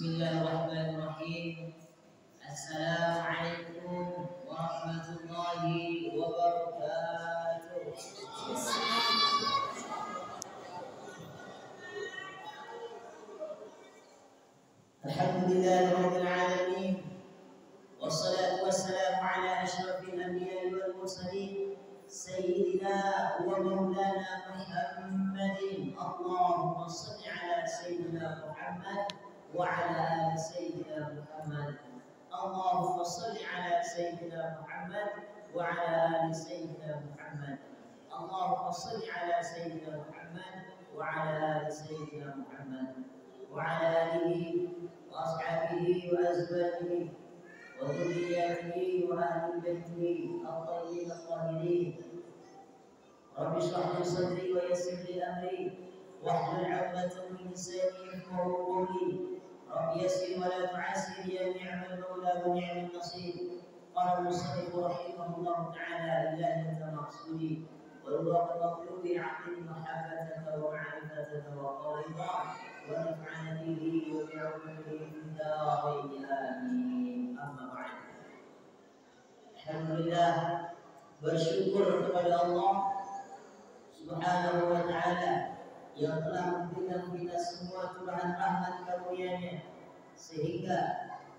Bismillahirrahmanirrahim. Assalamualaikum warahmatullahi wabarakatuh. Alhamdulillahirabbil alamin. Wassalatu wassalamu ala asyrafil anbiya'i wal mursalin sayyidina wa maulana Muhammadin. Allahumma shalli ala sayyidina Muhammad wa ala ali sayyidina Muhammad. Allahumma shalli ala sayyidina Muhammad wa ala ali sayyidina Muhammad. Allahumma shalli ala sayyidina Muhammad wa ala ali sayyidina Muhammad wa ala alihi wa ashabihi wa azwajihi wa dhurriyyatihi wa ahli baitihi at-tayyibin at-tahirin. Rabbi shrah li sadri wa yassir li amri wahlul 'uqdatam min lisani yafqahu qawli. Rabbi yassir wa la tu'assir ya ni'mal mawla wa ni'mal nasir. Qala al-musannif rahimahullah ta'ala lillahi maqsudi wa ridha maqlubi 'aqli mahabbataka wa ma'rifataka wa qarida wa naf'ana bihi wa bi'ulumihi fid darain amin. Amma ba'd. Alhamdulillah, bersyukur kepada Allah Subhanahu wa ta'ala yang telah memberikan kita semua curahan rahmat karunia-Nya, sehingga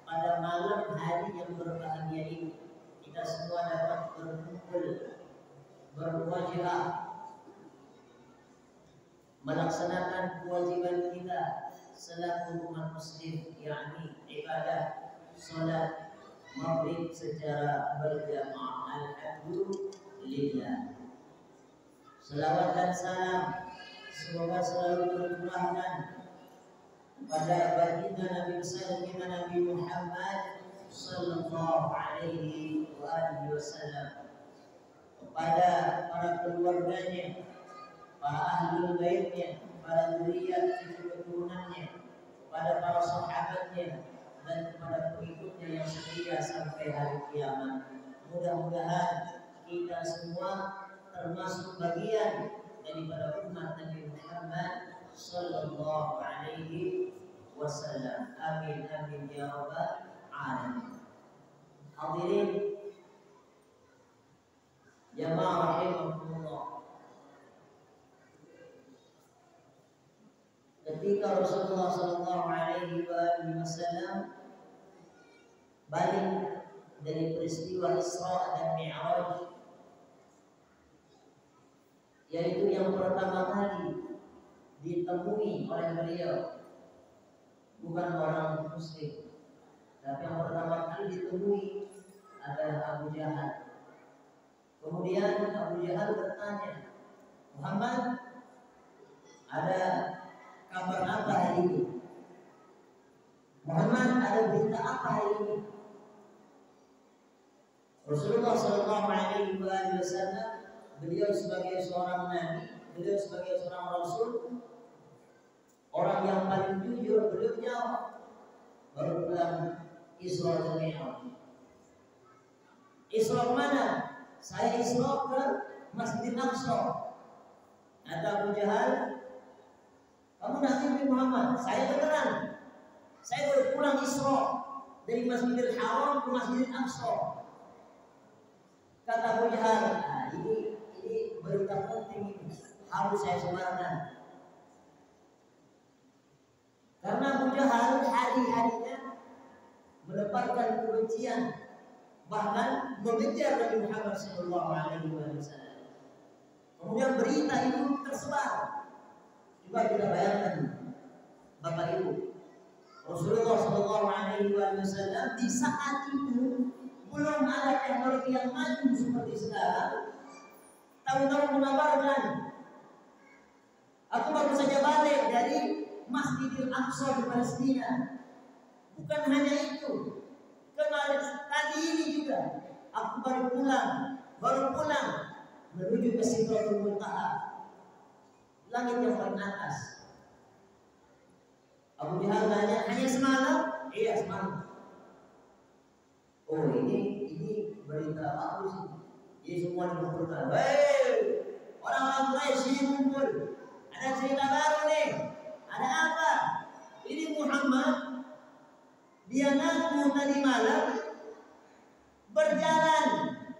pada malam hari yang berbahagia ini kita semua dapat berkumpul, bermuajirah, melaksanakan kewajiban kita selaku umat muslim, yakni ibadah salat maghrib secara berjamaah. Alhamdulillah. Selawat dan salam semoga selalu tercurahkan kepada baginda Nabi besar kita Nabi Muhammad sallallahu alaihi wa alihi wasallam, kepada para keluarganya, para ahli baitnya, para zuriat keturunannya, kepada para sahabatnya, dan kepada pengikutnya yang setia sampai hari kiamat. Mudah-mudahan kita semua termasuk bagian daripada umat Nabi Muhammad sallallahu alaihi wasallam. Amin amin ya rabbal alamin. Hadirin jamaah rahimakumullah, ketika Rasulullah sallallahu alaihi wasallam balik dari peristiwa Isra dan Mi'raj, yaitu yang pertama kali ditemui oleh beliau bukan orang muslim, tapi yang pertama kali ditemui adalah Abu Jahal. Kemudian Abu Jahal bertanya, Muhammad, ada kabar apa hari ini? Muhammad, ada berita apa hari ini? Rasulullah sallallahu alaihi wasallam, beliau sebagai seorang nabi, beliau sebagai seorang rasul, orang yang paling jujur, beliau jawab, baru pulang Isra dan Mi'raj. Isra mana? Saya Isra ke Masjid Aqsa. Kata Abu Jahal, kamu nak mimpi Muhammad? Saya beneran. Saya baru pulang Isra dari Masjidil Haram ke Masjid Aqsa. Kata Abu Jahal, ini berita penting, ini harus saya sebarkan. Karena Abu Jahal hari-harinya menebarkan kebencian, bahkan mengejar Nabi Muhammad sallallahu alaihi wasallam. Kemudian berita itu tersebar. Coba kita bayangkan, Bapak Ibu, Rasulullah sallallahu alaihi wasallam di saat itu belum ada teknologi yang maju seperti sekarang. Tahu-tahu mengabarkan, aku baru saja balik dari Masjidil Aqsa di Palestina. Bukan hanya itu, kemarin tadi ini juga aku baru pulang menuju ke Sidratul Muntaha, langit yang paling atas. Abu Jahal tanya, hanya semalam? Iya semalam. Oh ini berita bagus. Jadi semua dikumpulkan. Hei, orang-orang Quraisy kumpul. Ada cerita baru nih. Ada apa? Ini Muhammad malam berjalan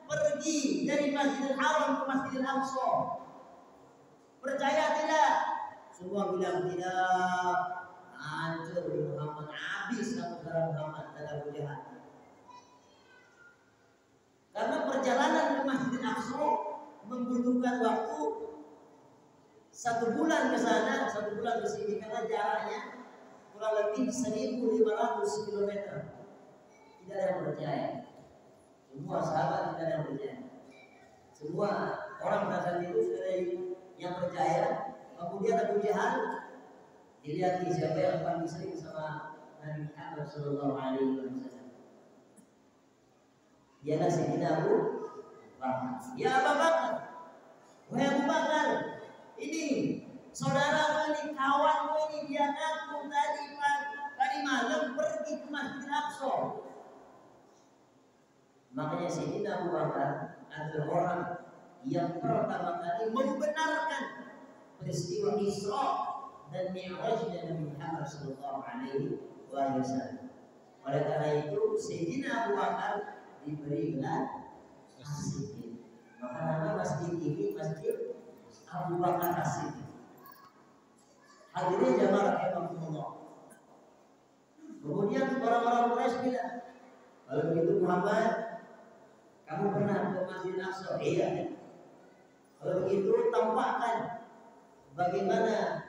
pergi dari Masjidil Haram ke Masjidil Aqsa. Percaya tidak? Semua bilang tidak. Hancur Muhammad, habis saudara Muhammad dalam Jihad. Karena perjalanan ke Masjidil Aqsa membutuhkan waktu 1 bulan ke sana, 1 bulan ke sini, karena jaraknya kurang lebih 1.500 km. Tidak ada yang percaya. Semua sahabat tidak ada yang percaya. Semua orang pada saat itu sudah ada yang percaya. Kemudian Abu Jahal dilihat siapa yang paling sering sama Nabi Muhammad Sallallahu Alaihi Wasallam. Dialah Sayyidina Abu Bakar. Ya Abu Bakar, wahai Abu Bakar, ini saudara ini, kawanmu ini, dia ngaku tadi malam pergi ke Masjidil Aqsa. Makanya Sayyidina Abu Bakar adalah orang yang pertama kali membenarkan peristiwa Isra dan Mi'rajnya Nabi Muhammad Sallallahu Alaihi Wasallam. Oleh karena itu Sayyidina Abu Bakar diberi gelar As-Siddiq. Maka nama masjid ini Masjid Abu Bakar As-Siddiq. Hadirin jamaah rahimakumullah. Kemudian orang-orang Quraisy bilang, kalau begitu Muhammad, kamu pernah ke Masjid Aqsa? Iya. Kalau begitu tampakkan bagaimana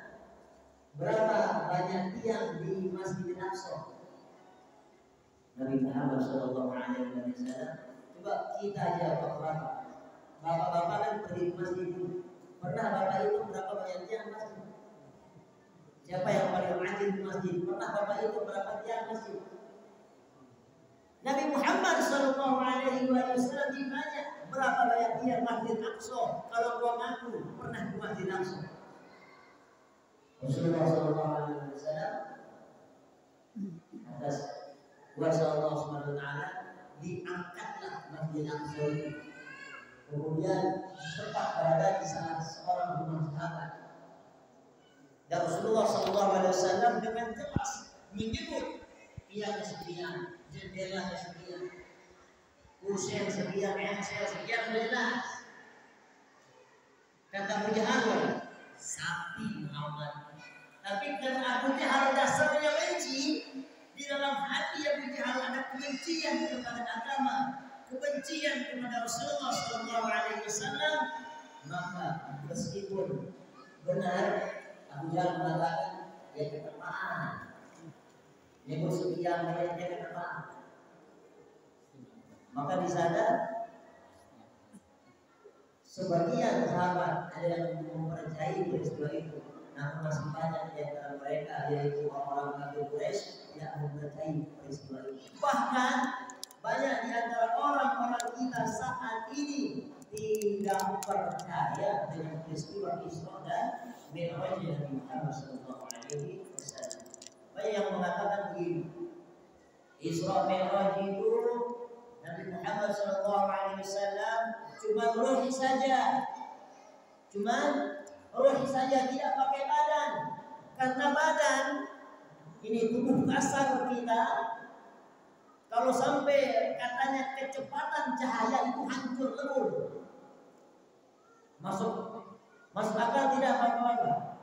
berapa banyak tiang di Masjid Aqsa. Nabi Muhammad Sallallahu Alaihi Wasallam, coba kita aja bapak-bapak kan pergi ke masjid, pernah bapak itu berapa banyak tiang masjid? Siapa yang paling rajin di masjid? Pernah bapak itu berapa tiang masjid? Nabi Muhammad Sallallahu Alaihi Wasallam ditanya berapa banyak tiang Masjid Aqsa? Kalau gua ngaku pernah ke Masjid Aqsa. Rasulullah Sallallahu Alaihi Wasallam atas kuasa Allah Subhanahu Wa Taala diangkatlah Masjid Aqsa itu. Kemudian tepat berada di salah seorang rumah sahabat. Dan Rasulullah Sallallahu Alaihi Wasallam dengan jelas menyebut tiang sekian, jendela sekian, kursi sekian, engsel sekian, jelas. Kata Abu Jahal, sapi Muhammad. Tapi karena Abu Jahal dasarnya benci, di dalam hati Abu Jahal ada kebencian kepada agama, kebencian kepada Rasulullah Sallallahu Alaihi Wasallam. Maka meskipun benar Abu Jahal mengatakan dia ketepaan, nyebut sekian banyaknya ketepaan, maka di sana sebagian sahabat ada yang mempercayai peristiwa itu, namun masih banyak di antara mereka yaitu orang-orang kafir Quraisy tidak mempercayai peristiwa itu. Bahkan banyak di antara orang-orang kita saat ini tidak percaya dengan peristiwa Isra dan Mi'raj Nabi Muhammad Sallallahu Alaihi Wasallam. Banyak yang mengatakan begini, Isra Mi'raj itu Nabi Muhammad Sallallahu Alaihi Wasallam cuma ruh saja, tidak pakai badan. Karena badan ini tubuh kasar kita, kalau sampai katanya kecepatan cahaya itu hancur lebur. Masuk akal tidak apa-apa.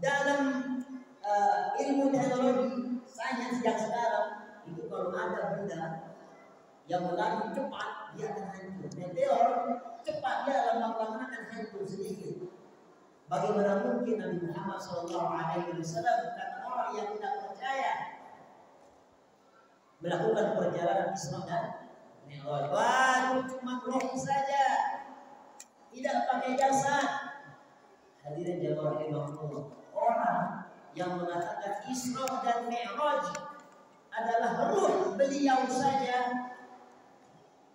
Dalam ilmu teknologi sains yang sekarang itu, kalau ada benda yang berlari cepat dia akan hancur. Meteor cepat dia lama-lama akan hancur sedikit. Bagaimana mungkin Nabi Muhammad Sallallahu Alaihi Wasallam, kata orang yang tidak percaya, melakukan perjalanan Isra dan Mi'raj? Baru cuma roh saja, tidak pakai jasad. Hadirin jamaah rahimahullah, orang yang mengatakan Isra dan Mi'raj adalah ruh beliau saja,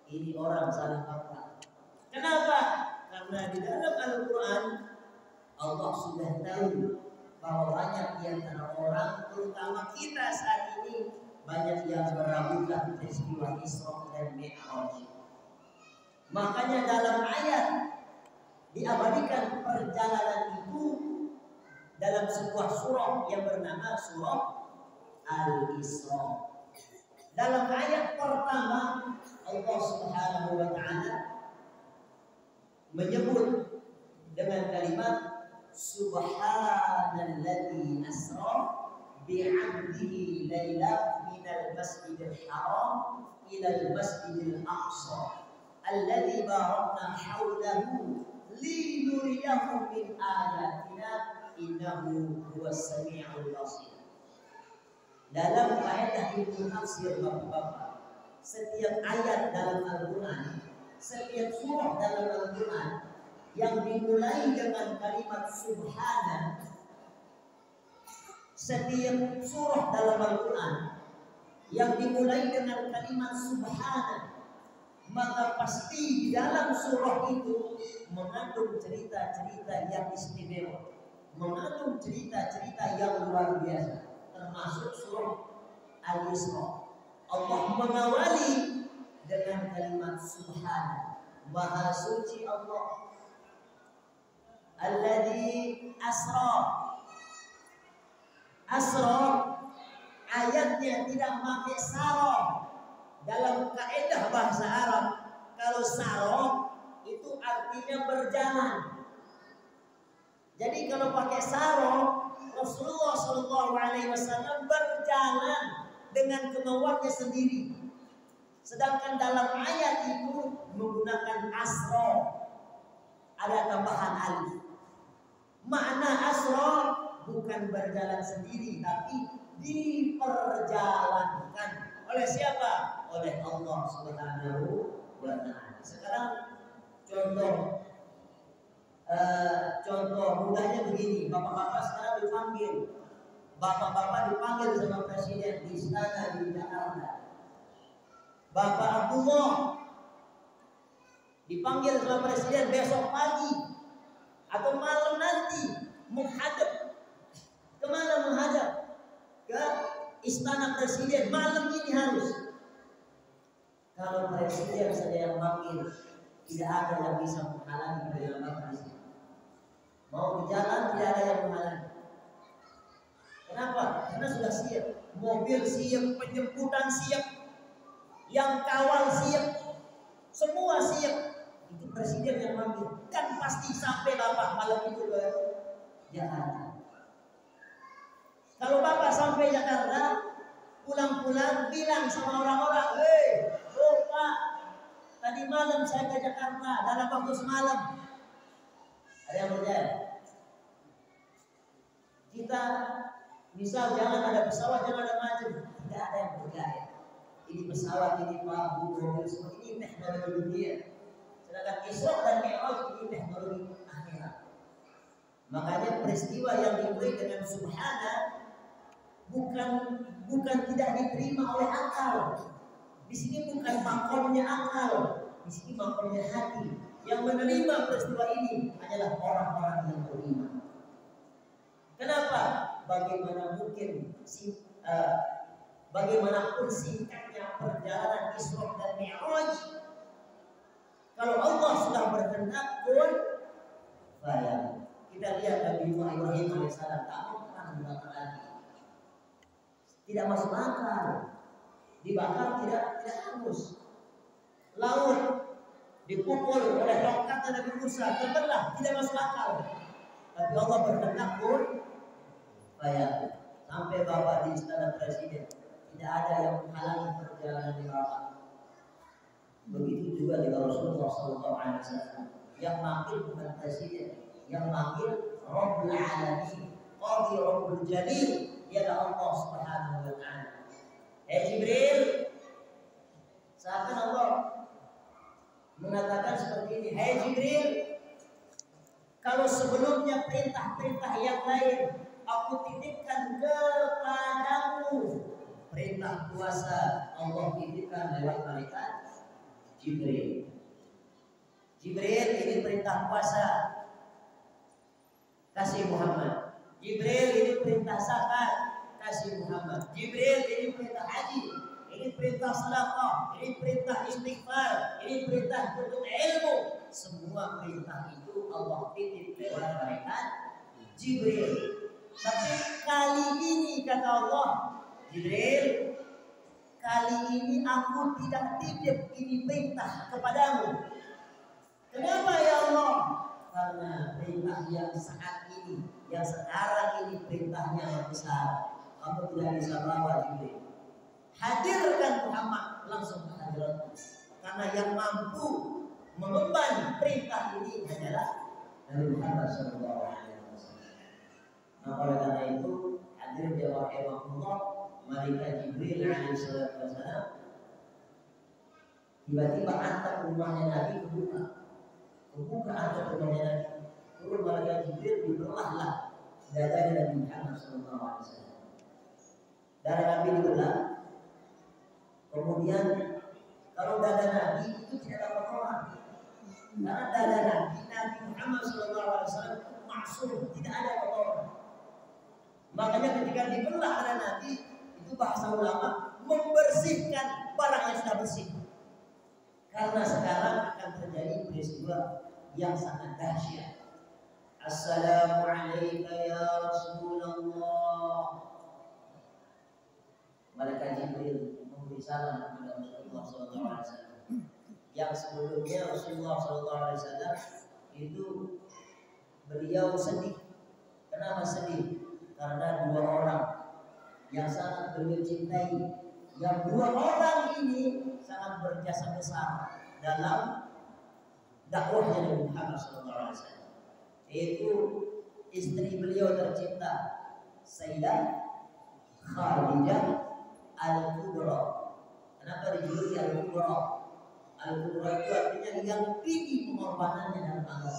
ini orang salah kaprah. Kenapa? Karena di dalam Al-Quran Allah sudah tahu bahwa banyak di antara orang, terutama kita saat ini, banyak yang meragukan peristiwa Isra dan Mi'raj. Makanya dalam ayat diabadikan perjalanan itu dalam sebuah surah yang bernama surah Al-Isra. Dalam ayat pertama Allah Subhanahu wa taala menyebut dengan kalimat subhanalladzi asra bi'abdihi lailan minal masjidil haram ilal masjidil aqsa alladzi barakna haulahu linuriyahu min ayatina innahu huwas samiul basir. Dalam kaidah ilmu tafsir Bapak-bapak, setiap ayat dalam Al-Qur'an, setiap surah dalam Al-Qur'an yang dimulai dengan kalimat subhana, setiap surah dalam Al-Qur'an yang dimulai dengan kalimat subhana, maka pasti di dalam surah itu mengandung cerita-cerita yang istimewa, mengandung cerita-cerita yang luar biasa. Termasuk surah Al-Isra. Allah mengawali dengan kalimat subhana, maha suci Allah. Alladzi asra. Asra ayatnya tidak pakai sarah. Dalam kaidah bahasa Arab, kalau sarah itu artinya berjalan. Jadi kalau pakai sarah, Rasulullah SAW berjalan dengan kemauannya sendiri. Sedangkan dalam ayat itu menggunakan asra, ada tambahan alif. Makna asra bukan berjalan sendiri, tapi diperjalankan oleh siapa? Oleh Allah Subhanahu wa taala. Sekarang contoh mudahnya begini, bapak-bapak sekarang dipanggil, bapak-bapak dipanggil sama presiden di istana di Jakarta. Bapak Abdullah dipanggil sama presiden besok pagi atau malam nanti menghadap kemana? Menghadap ke istana presiden malam ini harus. Kalau presiden saja yang panggil, tidak ada yang bisa menghalangi perjalanan presiden. Mau di jalan tidak ada yang menghalangi. Kenapa? Karena sudah siap. Mobil siap, penjemputan siap, yang kawal siap, semua siap. Itu presiden yang manggil. Dan pasti sampai bapak malam itu ke Jakarta. Kalau bapak sampai Jakarta, pulang-pulang bilang sama orang-orang, "Hei, Pak, tadi malam saya ke Jakarta dalam waktu semalam." Ada yang percaya? Kita misal jangan ada pesawat, jangan ada macam, tidak ada yang percaya. Ini pesawat, ini perahu, mobil, semua ini teknologi dunia. Sedangkan Isra dan Mi'raj ini teknologi akhirat. Makanya peristiwa yang dimulai dengan subhana bukan tidak diterima oleh akal. Di sini bukan makomnya akal, di sini makomnya hati. Yang menerima peristiwa ini adalah orang-orang yang beriman. Kenapa? Bagaimanapun singkatnya perjalanan Isra dan Mi'raj, kalau Allah sudah berkehendak pun, kita lihat Nabi Ibrahim alaihissalam tak pernah dibakar lagi. Tidak masuk akal. Dibakar tidak hangus. Laut dipukul oleh tongkat Nabi Musa, terbelah, tidak masuk akal. Tapi Allah berkehendak pun, sampai bapak di istana presiden, tidak ada yang menghalangi perjalanan di bapak. Begitu juga dengan Rasulullah SAW. Yang manggil bukan presiden, yang manggil Rabbul Alamin, Qadi Rabbul Jalil, ialah Allah Subhanahu wa taala. Jibril, seakan Allah mengatakan seperti ini, "Hai Jibril, kalau sebelumnya perintah-perintah yang lain aku titipkan kepadamu, perintah puasa Allah titipkan lewat malaikat Jibril. Jibril, ini perintah puasa, kasih Muhammad. Jibril, ini perintah zakat, kasih Muhammad. Jibril, ini perintah haji, ini perintah sedekah, ini perintah istighfar, ini perintah untuk ilmu. Semua perintah itu Allah titip lewat malaikat Jibril. Tapi kali ini kata Allah, Jibril, kali ini aku tidak titip ini perintah kepadamu. Kenapa ya Allah? Karena perintah yang saat ini, yang sekarang ini perintahnya yang besar. Kamu tidak bisa bawa Jibril. Hadirkan Muhammad langsung ke hadiratmu. Karena yang mampu mengemban perintah ini adalah Nabi Muhammad SAW. Nah, oleh karena itu hadir di rahimahullah malaikat Jibril alaihissalam tiba-tiba antar rumahnya Nabi kebuka antar rumahnya Nabi. Turun malaikat Jibril dibelahlah dada Nabi Muhammad SAW. Dada Nabi dibelah. Kemudian kalau dada Nabi itu tidak ada kotoran. Karena dada Nabi Muhammad SAW maksum, tidak ada kotoran. Makanya ketika dibelah dada Nabi, itu bahasa ulama membersihkan barang yang sudah bersih. Karena sekarang akan terjadi peristiwa yang sangat dahsyat. Assalamualaikum ya Rasulullah. Malaikat Jibril memberi salam kepada Rasulullah SAW. Yang sebelumnya Rasulullah SAW itu beliau sedih. Kenapa sedih? Karena dua orang yang sangat beliau cintai, yang dua orang ini sangat berjasa besar dalam dakwahnya Nabi Muhammad SAW, yaitu istri beliau tercinta Sayyidah Khadijah Al-Kubra. Kenapa dijuluki Al-Kubra? Al-Kubra itu artinya yang tinggi pengorbanannya dalam agama.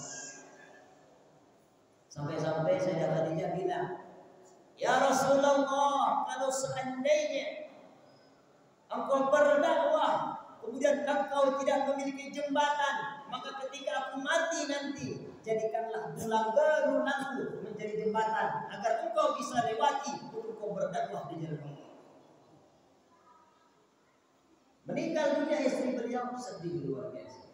Sampai-sampai Sayyidah Khadijah bilang, ya Rasulullah, kalau seandainya engkau berdakwah kemudian engkau tidak memiliki jembatan, maka ketika aku mati nanti jadikanlah tulang baru aku menjadi jembatan agar engkau bisa lewati untuk engkau berdakwah di jalan Allah. Meninggal dunia istri beliau sedih luar biasa.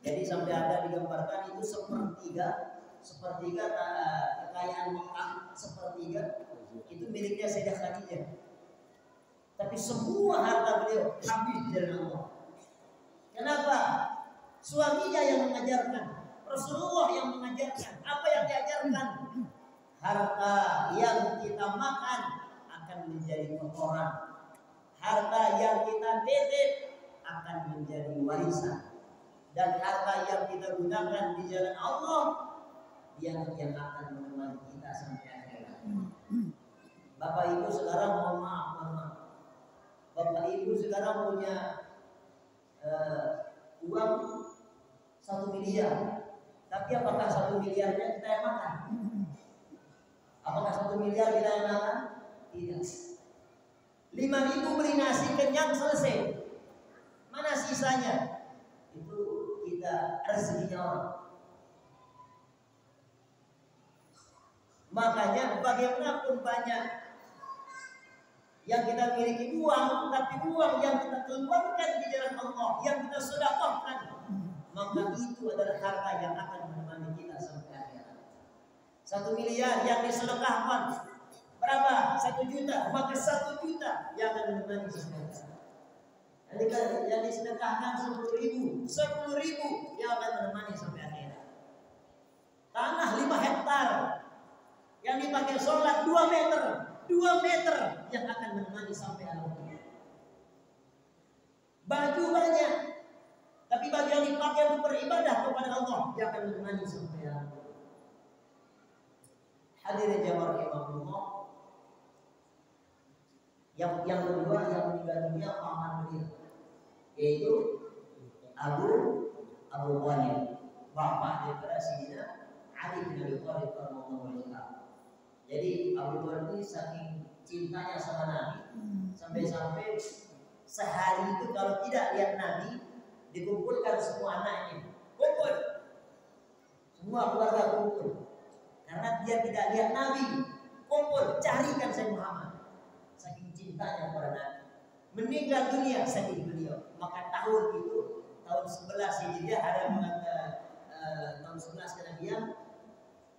Jadi sampai ada digambarkan itu sepertiga kekayaan Mekah, sepertiga itu miliknya Sayyidah Khadijah. Tapi semua harta beliau habis di jalan Allah. Kenapa? Suaminya yang mengajarkan, Rasulullah yang mengajarkan. Apa yang diajarkan? Harta yang kita makan akan menjadi kotoran. Harta yang kita titip akan menjadi warisan, dan harta yang kita gunakan di jalan Allah yang akan menemani kita sampai akhirat. Bapak Ibu sekarang mohon maaf. Bapak Ibu sekarang punya uang 1 miliar, tapi apakah 1 miliarnya kita yang makan? Apakah 1 miliar kita yang makan? Tidak. 5.000 beli nasi kenyang selesai. Mana sisanya? Itu kita rezekinya orang. Makanya bagaimanapun banyak yang kita miliki uang, tapi uang yang kita keluarkan di jalan Allah, yang kita sedekahkan, maka itu adalah harta yang akan menemani kita sampai akhirat. 1 miliar yang disedekahkan berapa? 1 juta, maka 1 juta yang akan menemani sampai akhirat. Yang disedekahkan 10.000 yang akan menemani sampai akhirat. Tanah 5 hektar yang dipakai sholat 2 meter yang akan menemani sampai akhirat. Baju banyak, tapi baju yang dipakai untuk beribadah kepada Allah yang akan menemani sampai akhirat. Hadirin jamaah rahimahullah. Yang kedua yang meninggal dunia paman beliau, yaitu Abu Thalib, bapak daripada Sayyidina Ali bin Abi Thalib radhiyallahu anhu. Jadi Abu Thalib ini saking cintanya sama Nabi, sampai-sampai sehari itu kalau tidak lihat Nabi, dikumpulkan semua anaknya, kumpul, semua keluarga kumpul, karena dia tidak lihat Nabi, kumpul carikan Sayyidina Muhammad. Saking cintanya kepada Nabi, meninggal dunia sedih beliau. Maka tahun itu tahun 11 Hijriah, ada tahun 11 kenabian,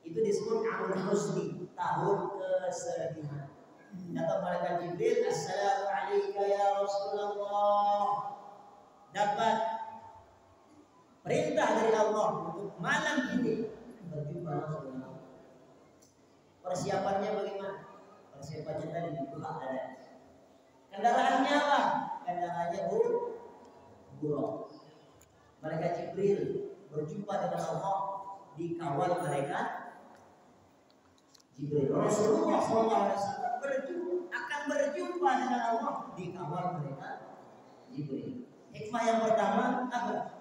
itu disebut Amul Husni, tahun kesedihan. Kata malaikat Jibril, Assalamualaikum ya Rasulullah. Dapat perintah dari Allah untuk malam ini berjumpa Rasulullah. Persiapannya bagaimana? Persiapannya tadi dibuka ada. Kendaraannya apa? Kendaraannya buruk. Malaikat Jibril berjumpa dengan Allah dikawal malaikat Jibril. Rasulullah SAW akan berjumpa dengan Allah dikawal malaikat Jibril. Hikmah yang pertama apa?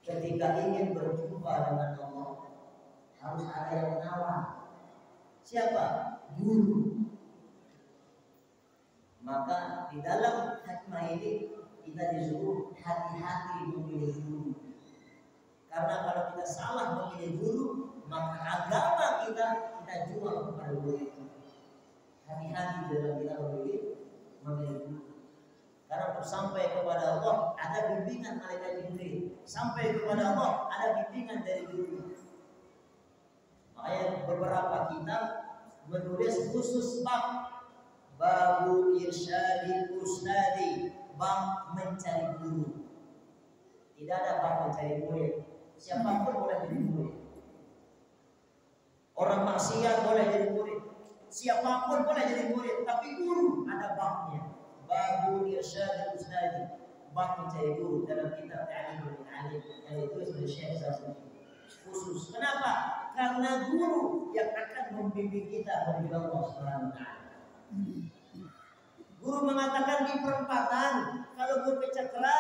Ketika ingin berjumpa dengan Allah harus ada yang mengawal. Siapa? Guru. Maka di dalam hikmah ini kita disuruh hati-hati memilih guru. Karena kalau kita salah memilih guru, maka agama kita jual kepada guru itu. Hati-hati dalam kita memilih guru. Karena untuk sampai kepada Allah ada bimbingan malaikat Jibril. Sampai kepada Allah ada bimbingan dari guru. Makanya beberapa kitab menulis khusus bab babu irsyadil ustadi, bab mencari guru. Tidak ada bab mencari murid. Siapapun boleh jadi murid. Orang maksiat boleh jadi murid. Siapapun boleh jadi murid, tapi guru ada babnya. Babu irsyadil ustadi, bab mencari guru dalam kitab Ta'limul Alim yang ditulis oleh Syekh Zasrani. Khusus. Kenapa? Karena guru yang akan membimbing kita menuju Allah Subhanahu wa taala. Guru mengatakan di perempatan kalau mau ke Cakra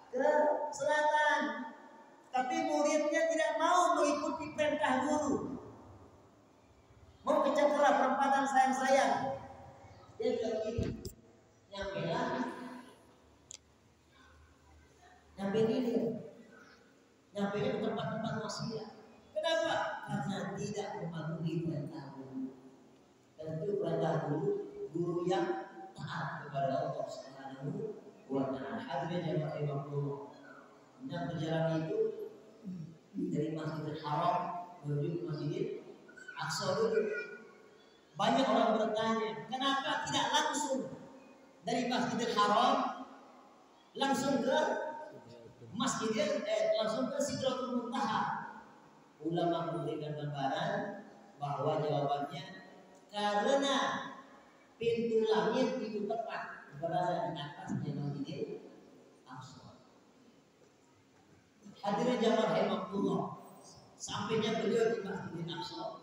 ke selatan, tapi muridnya tidak mau mengikuti perintah guru. Mau ke Cakra perempatan sayang-sayang, dia bilang gini, nyampe ke tempat-tempat maksiat. Kenapa? Karena tidak mematuhi perintah guru. Dan itu perintah guru yang taat kepada Allah Subhanahu wa taala. Hadirin jamaah rahimakumullah. Dan perjalanan itu dari Masjidil Haram menuju ke Masjidil Aqsa dulu. Banyak orang bertanya, kenapa tidak langsung dari Masjidil Haram langsung ke langsung ke Sidratul Muntaha? Ulama memberikan gambaran bahwa jawabannya karena pintu langit itu tepat berada di atasnya Masjidil Aqsa. Hadirin jamaah rahimakumullah, sampainya beliau di Masjidil Aqsa,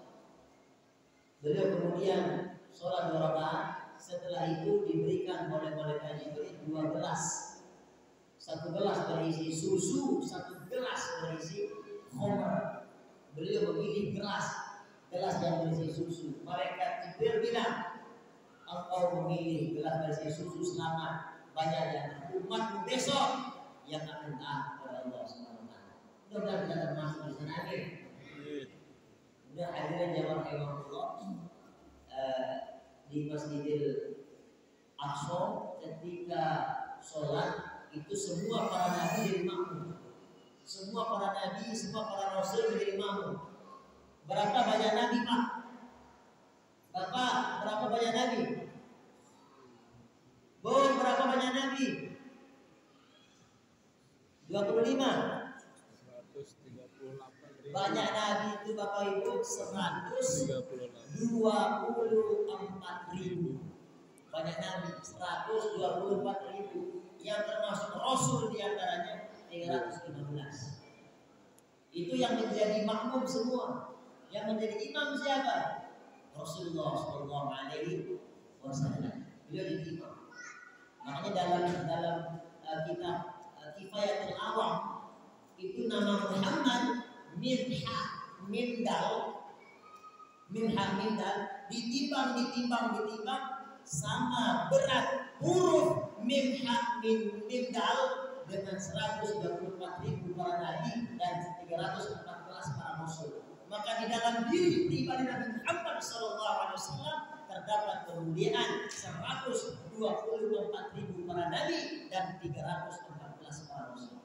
beliau kemudian sholat 2 rakaat. Setelah itu diberikan oleh malaikat Jibril 2 gelas. 1 gelas berisi susu, 1 gelas berisi khamr. Beliau memilih gelas yang berisi susu. Malaikat Jibril bilang, engkau memilih gelas berisi susu selamat, banyak yang umatmu besok yang akan taat kepada Allah Subhanahu wa taala. Mudah-mudahan kita termasuk di sana. Kemudian hadirin jamaah rahimakumullah, di Masjidil Aqsa ketika sholat itu semua para nabi jadi makmum. Semua para nabi, semua para rasul menjadi makmum. Berapa banyak nabi, Pak? Bapak, berapa banyak nabi? Bu, berapa banyak nabi? 25. Banyak nabi itu Bapak Ibu 124.000. Banyak nabi 124.000 yang termasuk rasul diantaranya 315. Itu yang menjadi makmum semua. Yang menjadi imam siapa? Rasulullah Shallallahu Alaihi Wasallam. Beliau jadi imam. Makanya dalam kitab Kifayatul Awam itu nama Muhammad Minha Mindal ditimbang sama berat huruf Minha Mindal dengan 124.000 para nabi dan 314 para rasul. Maka di dalam diri pribadi Nabi Muhammad SAW terdapat kemuliaan 124.000 para nabi dan 314 para rasul.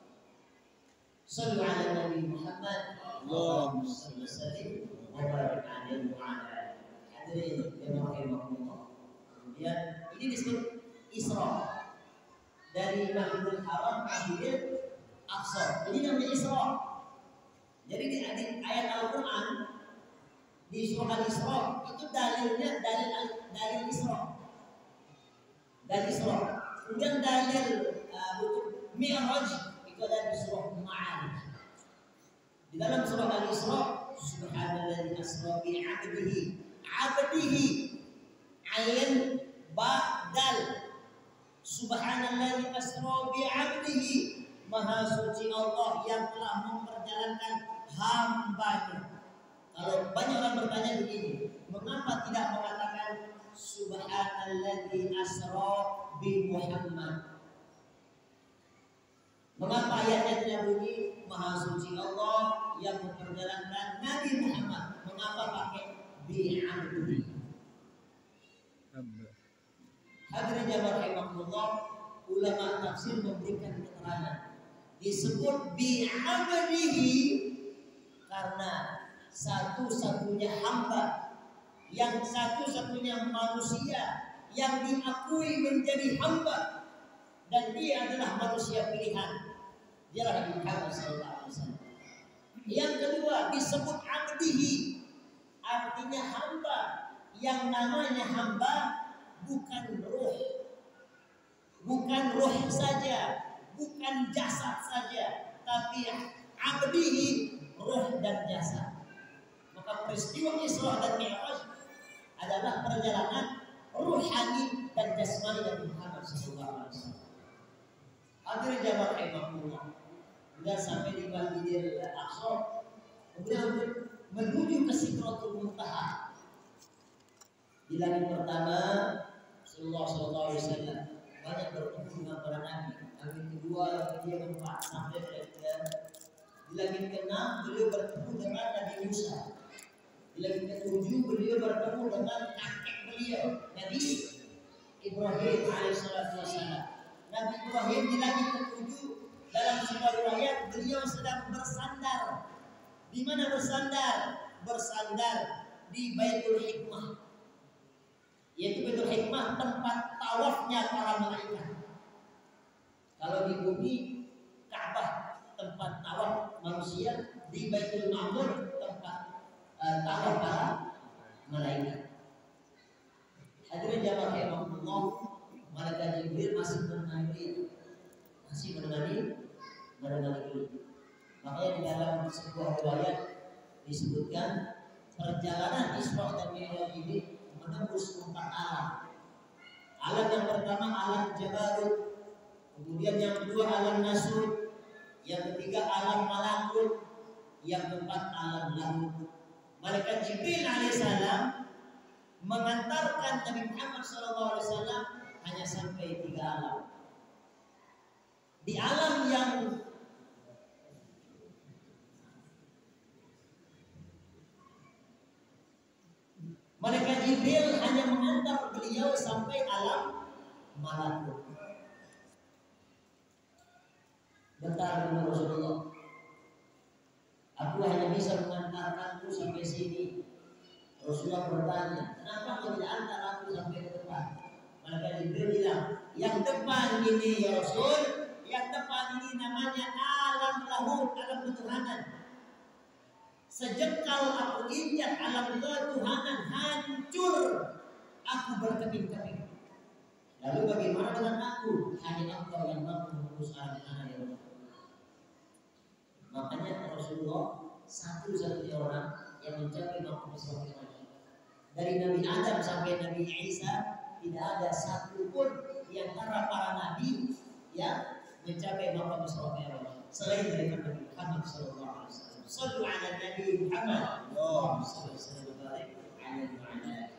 Sallu ala Nabi Muhammad Allahumma salli wa barik alaihi wa ala alihi. Hadirin yang rahimahullah. Kemudian ini disebut Isra. Dari Masjidil Haram Masjidil Aqsa. Ini namanya Isra. Jadi di ayat Al-Qur'an di surah Al-Isra itu dalilnya dalil Isra. Dalil Isra. Kemudian dalil Mi'raj itu ada di surah Ma'arij. Di dalam surah Al-Isra, subhanalladzi asra bi 'abdihi. 'Abdihi ain ba dal. Subhanalladzi asra bi 'abdihi. Maha suci Allah yang telah memperjalankan hamba-Nya. Kalau banyak orang bertanya begini, mengapa tidak mengatakan subhanalladzi asra bi Muhammad? Mengapa ayatnya tidak bunyi Maha suci Allah yang memperjalankan Nabi Muhammad? Mengapa pakai bi 'abdihi? Hadirin jamaah rahimahullah, ulama tafsir memberikan keterangan. Disebut bi 'abdihi karena satu-satunya hamba, yang satu-satunya manusia yang diakui menjadi hamba, dan dia adalah manusia pilihan. Dialah Nabi Muhammad SAW. Yang kedua disebut 'abdihi, artinya hamba. Yang namanya hamba bukan ruh saja, bukan jasad saja, tapi 'abdihi, ruh dan jasad. Maka peristiwa Isra dan Mi'raj adalah perjalanan ruhani dan jasmani Nabi Muhammad SAW. Hadirin jamaah rahimahullah, dan sampai di Masjidil Aqsa, kemudian menuju ke Sidratul Muntaha. Di langit pertama Rasulullah SAW banyak bertemu dengan para nabi. Langit kedua, yang keempat, sampai di langit keenam beliau bertemu dengan Nabi Musa. Di langit ketujuh beliau bertemu dengan kakek beliau, Nabi Ibrahim alaihissalam. Nabi Ibrahim di langit ketujuh dalam sebuah riwayat beliau sedang bersandar. Di mana bersandar? Bersandar di Baitul Hikmah. Yaitu Baitul Hikmah tempat tawafnya para malaikat. Kalau di bumi Ka'bah tempat tawaf manusia, di Baitul Ma'mur tempat tawaf para malaikat. Hadirin jamaah rahimahullah, malaikat Jibril masih menemani beliau. Makanya di dalam sebuah riwayat disebutkan perjalanan Isra dan Mi'raj ini menembus 4 alam. Alam yang pertama alam Jabarut, kemudian yang kedua alam Nasrut, yang ketiga alam Malakut, yang keempat alam Lahut. Malaikat Jibril alaihissalam mengantarkan Nabi Muhammad SAW hanya sampai 3 alam. Di alam yang Malaikat Jibril hanya mengantar beliau sampai alam Malakut. Bentar dulu Rasulullah, aku hanya bisa mengantarkanmu sampai sini. Rasulullah bertanya, kenapa kau tidak antar aku sampai ke depan? Malaikat Jibril bilang, yang depan ini ya Rasul, yang depan ini namanya alam lahut, alam ketuhanan. Sejengkal aku injak alam ketuhanan, hancur aku berkeping-keping. Lalu bagaimana dengan aku? Hanya engkau yang mampu mengurus alam ketuhanan ya Allah. Makanya Rasulullah satu-satunya orang yang mencapai maqam Isra Mi'raj. Dari Nabi Adam sampai Nabi Isa tidak ada satupun di antara para nabi yang mencapai maqam Isra Mi'raj selain dari Nabi Muhammad SAW. Sallu ala Nabi Muhammad. Allahumma shalli wa sallim wa barik alaihi wa ala alihi.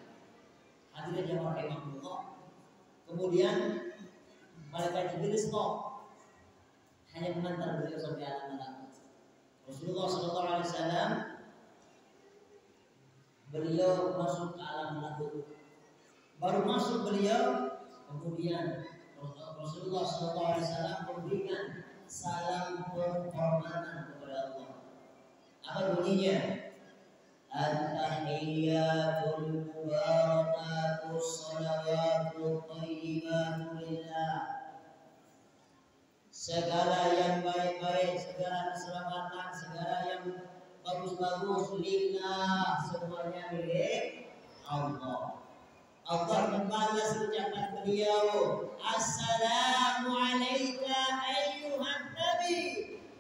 Hadirin jamaah rahimahullah. Kemudian malaikat Jibril stop, hanya mengantar beliau sampai alam malakut. Rasulullah SAW beliau masuk ke alam lahut. Baru masuk beliau, kemudian Rasulullah SAW memberikan salam penghormatan kepada Allah. Apa bunyinya? At-tahiyyatul segala yang baik-baik, segala keselamatan, segala yang bagus-bagus, lillah, semuanya milik Allah. Allah membalas ucapan beliau, Assalamu alayka ayyuhan nabi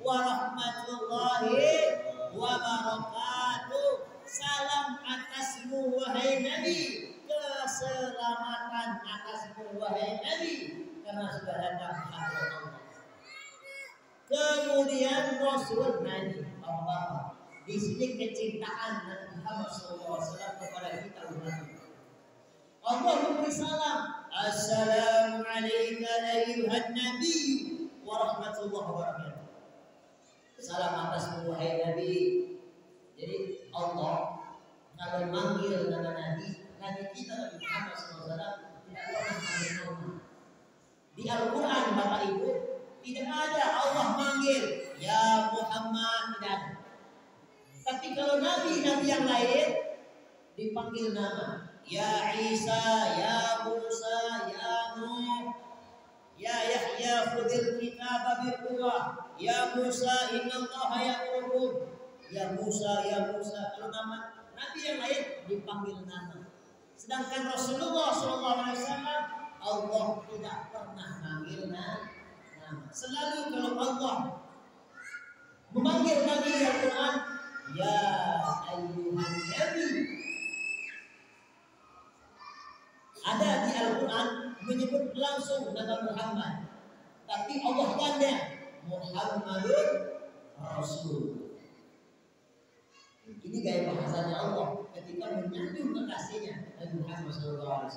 wa rahmatullahi wa barakatuh. Salam atasmu wahai nabi, keselamatan atasmu wahai nabi, karena sudah datang kepada Allah. Kemudian Rasul nanya, Bapak, di sini kecintaan Nabi Muhammad SAW kepada kita umat. Allah memberi salam, Assalamu alayka ayyuhan nabi wa rahmatullahi wa barakatuh. Salam atasmu wahai nabi. Jadi Allah kalau manggil nama Nabi kita Nabi Muhammad SAW tidak pernah manggil nama. Di Al-Quran Bapak Ibu tidak ada Allah manggil ya Muhammad, tidak ada. Tapi kalau nabi-nabi yang lain dipanggil nama. Ya Isa, ya Musa, ya Nuh, ya Yahya khudil kitab biquwwah, ya Musa innallaha ya'murukum, ya Musa, ya Musa. Kalau nama nabi yang lain dipanggil nama. Sedangkan Rasulullah SAW Allah tidak pernah manggil nama. Selalu kalau Allah memanggil nabi di Al-Quran, ya ayyuhan nabi. Ada di Al-Quran menyebut langsung nama Muhammad, tapi Allah tanda Muhammadun Rasul. Ini gaya bahasanya Allah ketika menyanjung kekasihnya Nabi Muhammad SAW.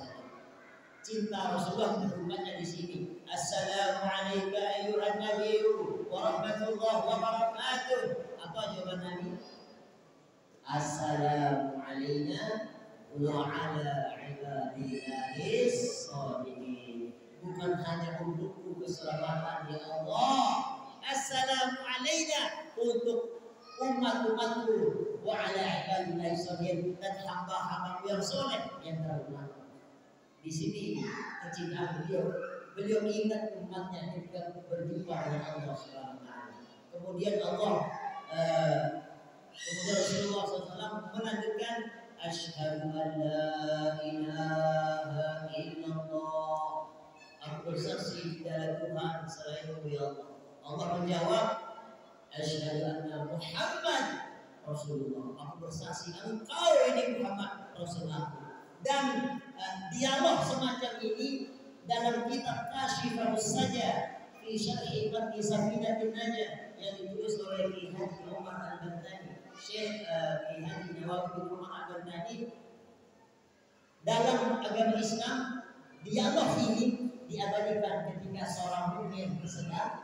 Cinta Rasulullah menyebutnya di sini. Assalamu alayka ayyuhan nabiyyu wa rahmatullahi wa barakatuh. Apa jawaban Nabi? Assalamu alayna wa ala ibadillahis sholihin. Bukan hanya untukku keselamatan ya Allah. Assalamu alayna untuk umat-umatku wa ala ibadillahis sholihin, dan hamba-hamba yang soleh yang beriman. Di sini kecintaan beliau ingat umatnya ketika berjumpa dengan Allah Subhanahu wa taala. Kemudian Rasulullah SAW melanjutkan asyhadu an la ilaha illallah. Aku bersaksi tidak ada Tuhan selain ya Allah. Allah menjawab asyhadu anna Muhammad Rasulullah. Aku bersaksi engkau ini Muhammad Rasulullah. Dan dialog semacam ini dalam kitab Kasyifus Saja fi syarhi Matni Safinatin Najah yang ditulis oleh Ki Haji Umar Al-Bantani, Syekh Ki Haji Nawawi bin Umar Al-Bantani. Dalam agama Islam, dialog ini diabadikan ketika seorang mukmin sedang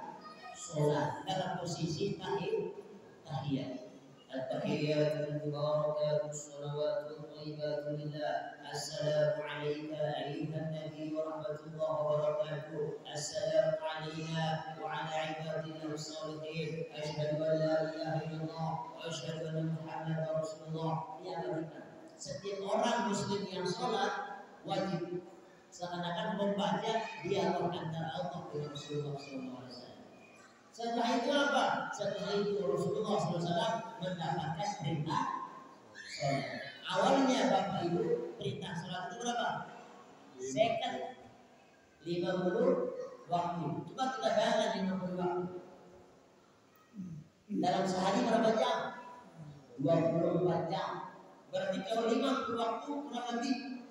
sholat dalam posisi tahiyat. At-tahiyyatu mubarakatuh shalawatu thayyibatu lillah. Assalamu alayka ayyuhan nabi wa rahmatullahi wa barakatuh. Assalamu alayna wa ala ibadillahis sholihin. Asyhadu an la ilaha illallah wa asyhadu anna Muhammadar Rasulullah. Diabadikan. Setiap orang muslim yang sholat wajib seakan-akan membaca dialog antara Allah dengan Rasulullah SAW. Setelah itu apa? Setelah itu Rasulullah SAW mendapatkan perintah sholat. Awalnya Bapak Ibu perintah sholat itu berapa? Second 50 waktu. Coba kita bayangkan 50 waktu. Dalam sehari berapa jam? 24 jam. Berarti kalau 50 waktu kurang lebih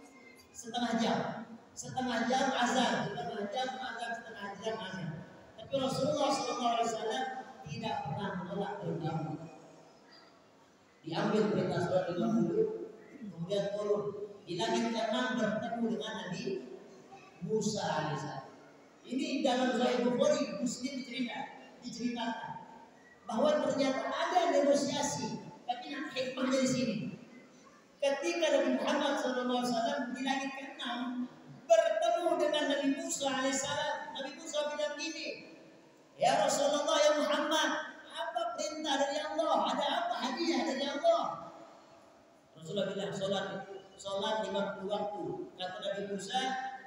setengah jam. Setengah jam azan, setengah jam azan, setengah jam azan. Tapi Rasulullah SAW tidak pernah menolak perintah. Diambil perintah sholat 50, kemudian turun di langit ke-6 bertemu dengan Nabi Musa alaihissalam. Ini dalam Sahih Bukhari Muslim diceritakan bahwa ternyata ada negosiasi. Tapi nak hikmahnya di sini. Ketika Nabi Muhammad SAW di langit ke-6 bertemu dengan Nabi Musa alaihissalam, Nabi Musa bilang gini, ya Rasulullah, ya Muhammad, apa perintah dari Allah? Ada apa hadiah dari Allah? Rasulullah bilang sholat 50 waktu. Kata Nabi Musa,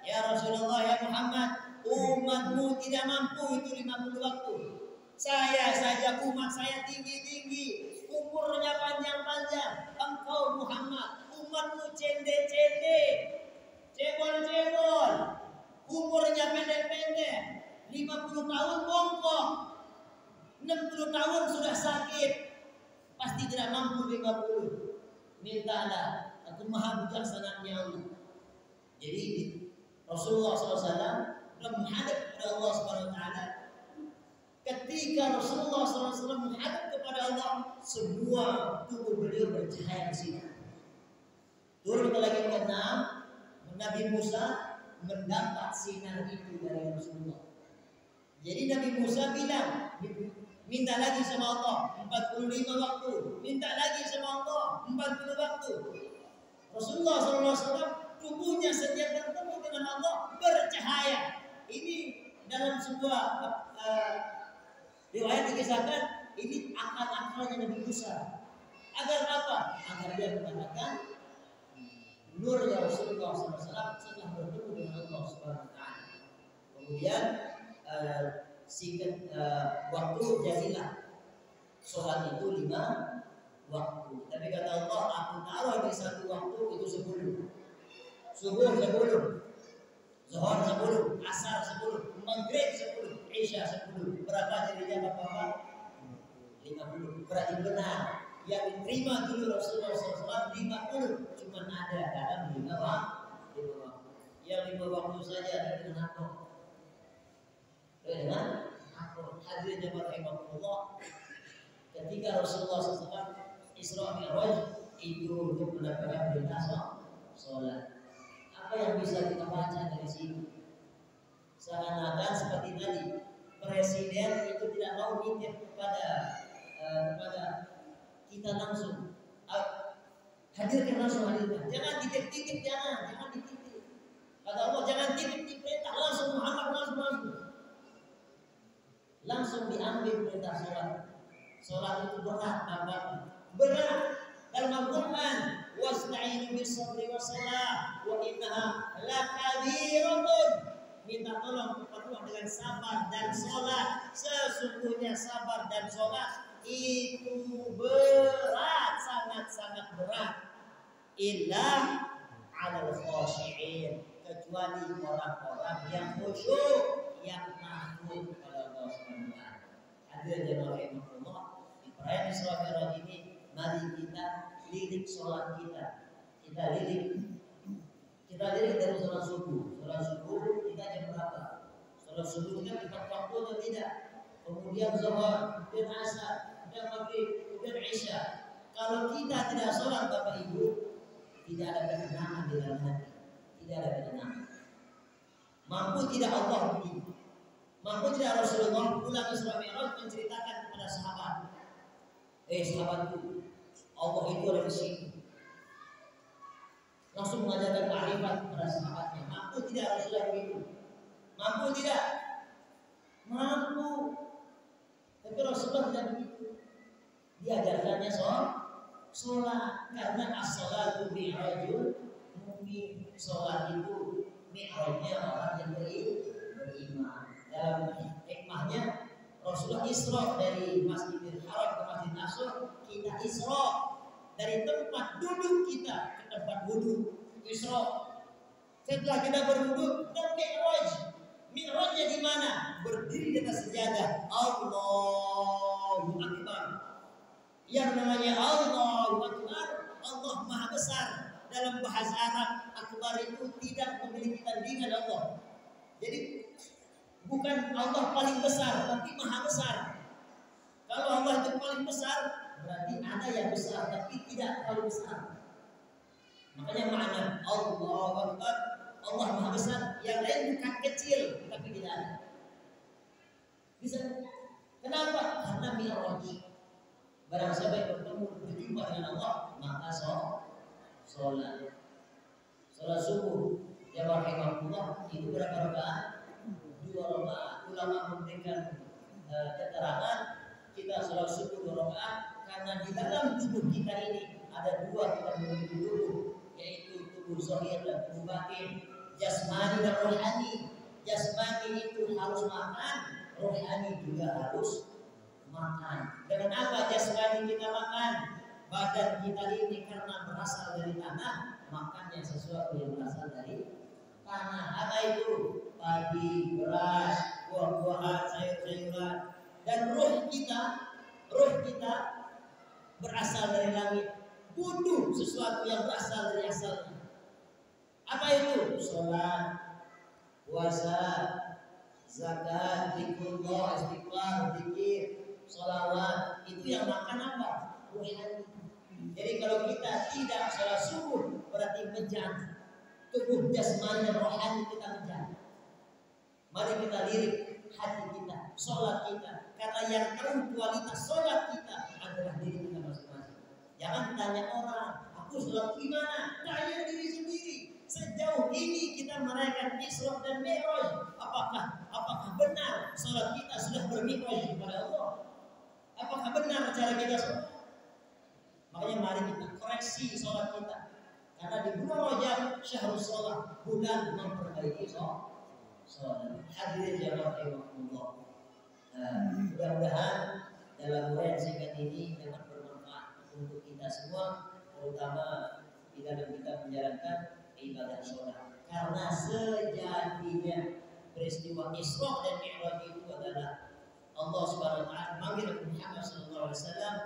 ya Rasulullah, ya Muhammad, umatmu tidak mampu itu 50 waktu. Saya saja umat saya tinggi-tinggi, umurnya panjang-panjang. Engkau Muhammad, umatmu cende-cende, cebol-cebol, umurnya pendek-pendek, 50 tahun bongkok, 60 tahun sudah sakit, pasti tidak mampu 50. Mintalah, aku maha bijaksananya Allah. Jadi Rasulullah SAW menghadap kepada Allah Subhanahu Wa Taala. Ketika Rasulullah SAW menghadap kepada Allah, semua tubuh beliau bercahaya di sini. Turun ke langit ke-6, Nabi Musa mendapat sinar itu dari Rasulullah. Jadi Nabi Musa bilang, minta lagi sama Allah 45 waktu, minta lagi sama Allah 40 waktu. Rasulullah SAW tubuhnya setiap bertemu dengan Allah bercahaya. Ini dalam sebuah riwayat dikisahkan, ini akal-akalnya Nabi Musa. Agar apa? Agar dia mendapatkan nur ya Rasulullah SAW setelah bertemu dengan Allah Subhanahu Wa Taala. Kemudian waktu jadilah sholat itu 5 waktu. Tapi kata Allah, aku taruh di satu waktu itu 10. Subuh 10, zuhur 10, asar 10, maghrib 10, isya 10. Berapa jadinya Bapak? 50. Berarti benar yang diterima dulu Rasulullah SAW 50, cuma ada dalam 5 waktu. Yang 5 waktu saja dengan apa? Dengan aku hadirnya rahimahullah. Ketika Rasulullah SAW Isra Mi'raj itu untuk mendapatkan perintah sholat. Apa yang bisa kita baca dari sini? Seakan-akan seperti tadi, presiden itu tidak mau nitip kepada kita langsung. Hadirkan langsung, hadirkan. Jangan titip-titip, jangan dititip. Kata Allah, jangan titip perintah langsung Muhammad langsung diambil perintah sholat. Sholat itu berat dalam Al-Quran. Wasta'inu bis-sabri was-salah wa innaha lakabiratun. Minta tolong kepada Allah dengan sabar dan sholat. Sesungguhnya sabar dan sholat itu berat, sangat-sangat berat. Illa 'alal khashi'in, kecuali orang-orang yang khusyuk, yang takut kepada Allah Subhanahu wa taala. Hadir jemaah rahimahullah, di perayaan Isra Mi'raj ini mari kita lirik sholat kita. Kita lirik dari sholat subuh. Sholat subuh kita jam berapa? Sholat subuh kita tepat waktu atau tidak? Kemudian zuhur, kemudian asar, kemudian maghrib, kemudian isya. Kalau kita tidak sholat Bapak Ibu, tidak ada ketenangan di dalam hati. Tidak ada ketenangan. Mampu tidak Allah begini? Mampu tidak Rasulullah pulang Isra Mi'raj menceritakan kepada sahabat, sahabatku, Allah itu ada di sini. Langsung mengajarkan ma'rifat kepada sahabatnya. Mampu tidak Rasulullah begitu? Mampu tidak? Mampu. Tapi Rasulullah tidak begitu. Diajarkannya sholat, karena as-sholatu mi'rajul mu'min. Sholat itu mi'rajnya orang yang beriman. Dalam hikmahnya Rasulullah Isra dari Masjidil Haram ke Masjid Aqsa. Kita Isra dari tempat duduk kita ke tempat wudhu. Isra. Setelah kita berwudhu dan mi'raj. Mi'rajnya di mana? Berdiri di atas sejadah. Allahu Akbar. Yang namanya Allahu Akbar, Allah Maha Besar. Dalam bahasa Arab, Akbar itu tidak memiliki tandingan Allah. Jadi bukan Allah paling besar, tapi Maha Besar. Kalau Allah itu paling besar, berarti ada yang besar, tapi tidak terlalu besar. Makanya makna Allahu Akbar, Allah Maha Besar. Yang lain bukan kecil, tapi tidak ada. Bisa? Kenapa? Karena mi'raj. Barang siapa yang bertemu berjumpa dengan Allah, maka sholat subuh. Ya rahimahullah, itu berapa rakaat? 2 rakaat. Ulama memberikan keterangan kita sholat subuh 2 rakaat karena di dalam tubuh kita ini ada 2 kita memiliki tubuh, yaitu tubuh zahir dan tubuh batin, jasmani dan rohani. Jasmani itu harus makan, rohani juga harus makan. Dengan apa jasmani kita makan? Badan kita ini karena berasal dari tanah, makannya sesuatu yang berasal dari tanah. Apa itu? Padi, beras, buah-buahan, sayur-sayuran. Dan roh kita berasal dari langit. Butuh sesuatu yang berasal dari asalnya. Apa itu? Sholat, puasa, zakat, zikrullah, istighfar, zikir, sholawat. Itu yang makan apa? Rohani. Jadi kalau kita tidak sholat subuh, berarti menjadi tubuh jasmani dan rohani kita menjadi. Mari kita lirik hati kita, sholat kita. Karena yang tahu kualitas sholat kita adalah diri kita masing-masing. Jangan tanya orang, aku sholat gimana? Tanya diri sendiri. Sejauh ini kita merayakan Isra dan Mi'raj. Apakah benar sholat kita sudah bermi'raj kepada Allah? Apakah benar cara kita sholat? Makanya mari kita koreksi sholat kita. Karena di bulan Rajab syahrul sholat, bulan memperbaiki sholat. Hadirin jamaah rahimakumullah. Mudah-mudahan dalam uraian singkat ini dapat bermanfaat untuk kita semua, terutama kita dan kita menjalankan ibadah sholat. Karena sejatinya peristiwa Isra dan Mi'raj itu adalah Allah Subhanahu wa taala memanggil Muhammad sallallahu alaihi wasallam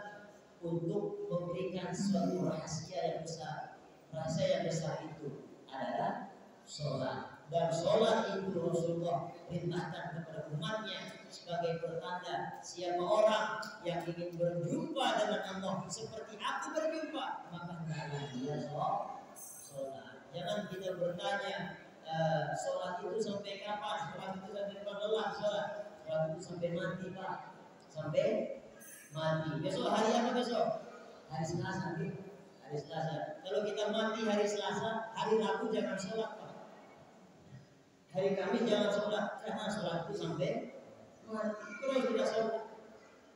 untuk memberikan suatu rahasia yang besar. Rahasia yang besar itu adalah sholat. Dan sholat itu Rasulullah perintahkan kepada umatnya sebagai pertanda siapa orang yang ingin berjumpa dengan Allah seperti aku berjumpa, maka hendaklah dia sholat. Jangan kita bertanya sholat itu sampai kapan? Sholat itu sampai kapan? Sholat itu sampai mati Pak, sampai mati. Besok hari apa besok? Hari Selasa. Hari Selasa. Kalau kita mati hari Selasa, hari Rabu jangan sholat Pak. Hari Kamis jangan sholat, karena sholat itu sampai mati. Terus kita sholat.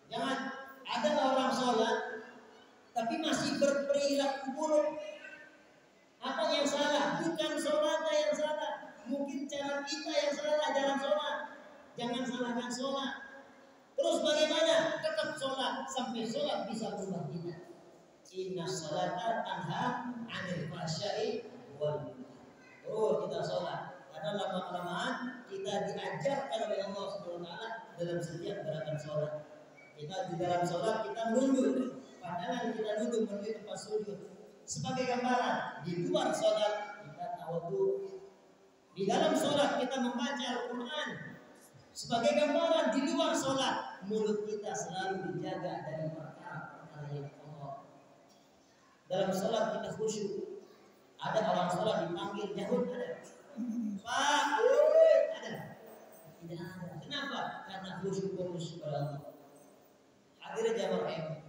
Jangan ada orang sholat tapi masih berperilaku buruk. Apa yang salah? Bukan sholatnya yang salah, mungkin cara kita yang salah dalam sholat. Jangan salahkan sholat. Terus bagaimana? Tetap sholat sampai sholat bisa berubah kita. Inna sholata tanha 'anil fahsya'i wal munkar. Terus kita sholat. Karena lama-kelamaan kita diajarkan oleh Allah Subhanahu wa taala dalam setiap gerakan sholat. Kita di dalam sholat kita nunduk, pandangan kita nunduk menuju tempat sujud. Sebagai gambaran, di luar sholat kita tawadhu. Di dalam sholat kita membaca Al-Quran. Sebagai gambaran, di luar sholat mulut kita selalu dijaga dari perkara-perkara yang kotor. Dalam sholat kita khusyuk. Ada orang sholat dipanggil jahud, ada. Pak, ada. Tidak ada. Kenapa? Karena khusyuk fokus kepada Allah. Hadirin jamaah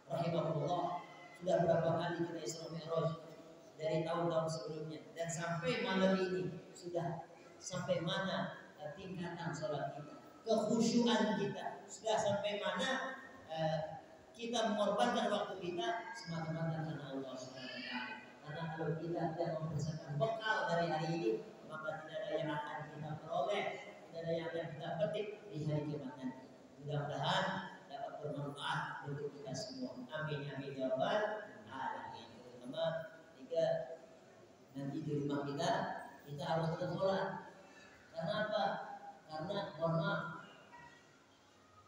rahimahullah, sudah berapa kali kita Isra Mi'raj dari tahun-tahun sebelumnya dan sampai malam ini sudah sampai mana tingkatan sholat kita, kekhusyuan kita sudah sampai mana kita mengorbankan waktu kita semata-mata karena Allah Subhanahu wa taala. Karena kalau kita tidak mempersiapkan bekal dari hari ini, maka tidak ada yang akan kita peroleh, tidak ada yang akan kita petik di hari kiamat nanti. Mudah-mudahan dapat bermanfaat untuk kita semua. Amin amin ya rabbal alamin. Terutama jika nanti di rumah kita harus tetap sholat. Karena apa? Karena mohon maaf,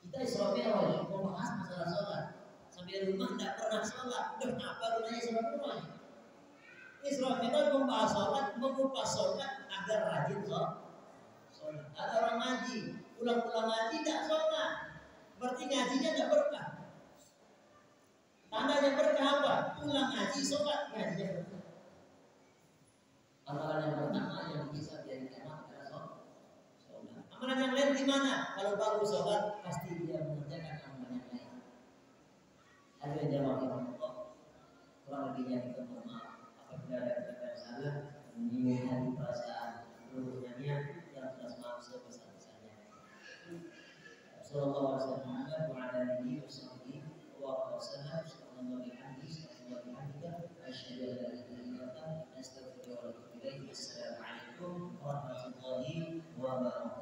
kita Isra Mi'raj membahas masalah sholat. Sampai rumah tidak pernah sholat. Apa gunanya Isra Mi'raj? Isra Mi'raj membahas sholat, mengupas sholat agar rajin sholat. Ada orang ngaji, pulang-pulang ngaji tidak sholat, berarti ngajinya tidak berkah. Tandanya berkah apa? Pulang ngaji sholat, ngajinya berkah. Amalan yang pertama yang bisa dari kiamat adalah sholat. Amalan yang lain gimana? Kalau bagus sholat, pasti dia mengerjakan amalan yang lain. Hadirin jamaah Allah, kurang lebihnya kita mohon maaf apabila ada kata salah, menyinggung hati perasaan seluruhnya yang telah maaf sebesar-besarnya. Sallallahu alaihi wasallam wa ala alihi washabbihi wa sallam. Subhanallah bihamdihi, subhanallah bihamdihi, asyhadu an la ilaha illa anta, astaghfiruka wa atubu ilaik. Assalamualaikum warahmatullahi wabarakatuh. وبركاته.